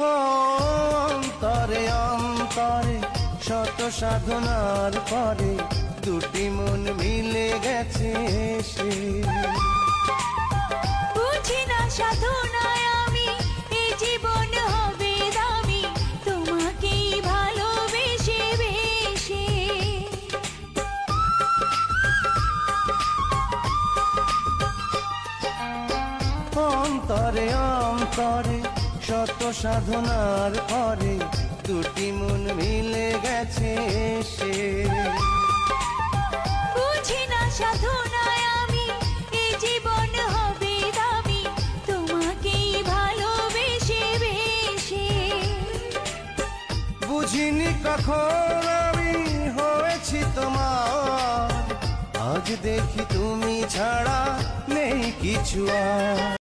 অন্তরে অন্তরে শত সাধনার পরে দুটি মন মিলে গেছে সে। বুঝি না সাধনায় আমি এই জীবন হবে দামি তোমাকেই ভালোবেসে বেশে। অন্তরে অন্তরে শত সাধনার পরে দুটি মন মিলে গেছে সে। বুঝি না সাধনায় আমি এই জীবন হবে দামি তোমাকেই ভালোবেসে বেশে। বুঝিনি কখন আমি হয়েছি তোমার, আজ দেখি তুমি ছাড়া নেই কিছু আর।